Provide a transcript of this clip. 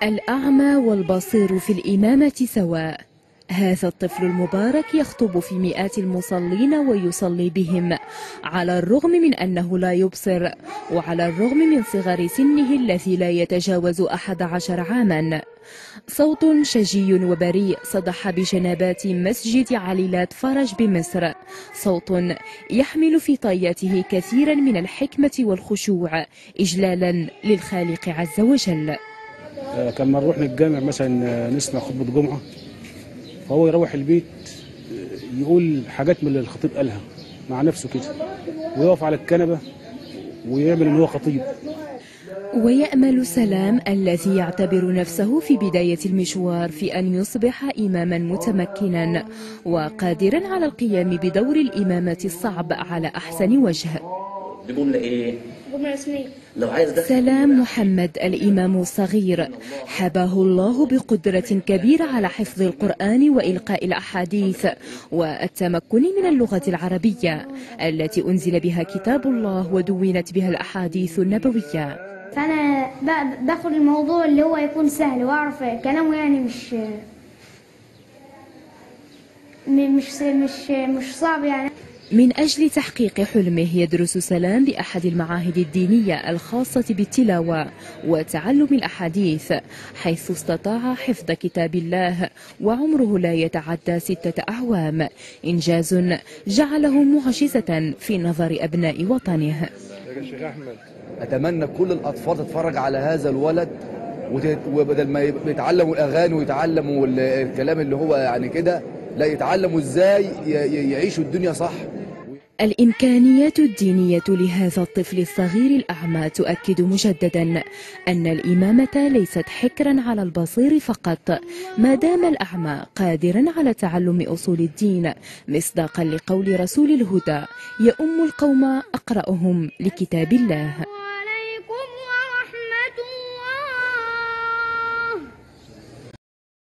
الأعمى والبصير في الإمامة سواء. هذا الطفل المبارك يخطب في مئات المصلين ويصلي بهم على الرغم من أنه لا يبصر، وعلى الرغم من صغر سنه الذي لا يتجاوز 11 عاما. صوت شجي وبريء صدح بجنبات مسجد عليلات فرج بمصر، صوت يحمل في طياته كثيرا من الحكمة والخشوع إجلالا للخالق عز وجل. كان نروح للجامع مثلا نسمع خطبة جمعة، فهو يروح البيت يقول حاجات من اللي الخطيب قالها مع نفسه كده، ويقف على الكنبة ويعمل ان هو خطيب. ويأمل سلام الذي يعتبر نفسه في بداية المشوار في أن يصبح إماما متمكنا وقادرا على القيام بدور الإمامة الصعب على أحسن وجه. بيقول ايه؟ سلام محمد الإمام الصغير حباه الله بقدرة كبيرة على حفظ القرآن وإلقاء الأحاديث والتمكن من اللغة العربية التي أنزل بها كتاب الله ودونت بها الأحاديث النبوية. فأنا باخد الموضوع اللي هو يكون سهل وأعرف كلامه، يعني مش صعب يعني. من أجل تحقيق حلمه يدرس سلام بأحد المعاهد الدينية الخاصة بالتلاوة وتعلم الأحاديث، حيث استطاع حفظ كتاب الله وعمره لا يتعدى 6 أعوام، إنجاز جعله معجزة في نظر أبناء وطنه. أتمنى كل الأطفال تتفرج على هذا الولد، وبدل ما يتعلموا الأغاني ويتعلموا الكلام اللي هو يعني كده، لا يتعلموا إزاي يعيشوا الدنيا صح. الإمكانيات الدينية لهذا الطفل الصغير الأعمى تؤكد مجددا أن الإمامة ليست حكرا على البصير فقط، ما دام الأعمى قادرا على تعلم أصول الدين، مصداقا لقول رسول الهدى: يؤم القوم أقرأهم لكتاب الله.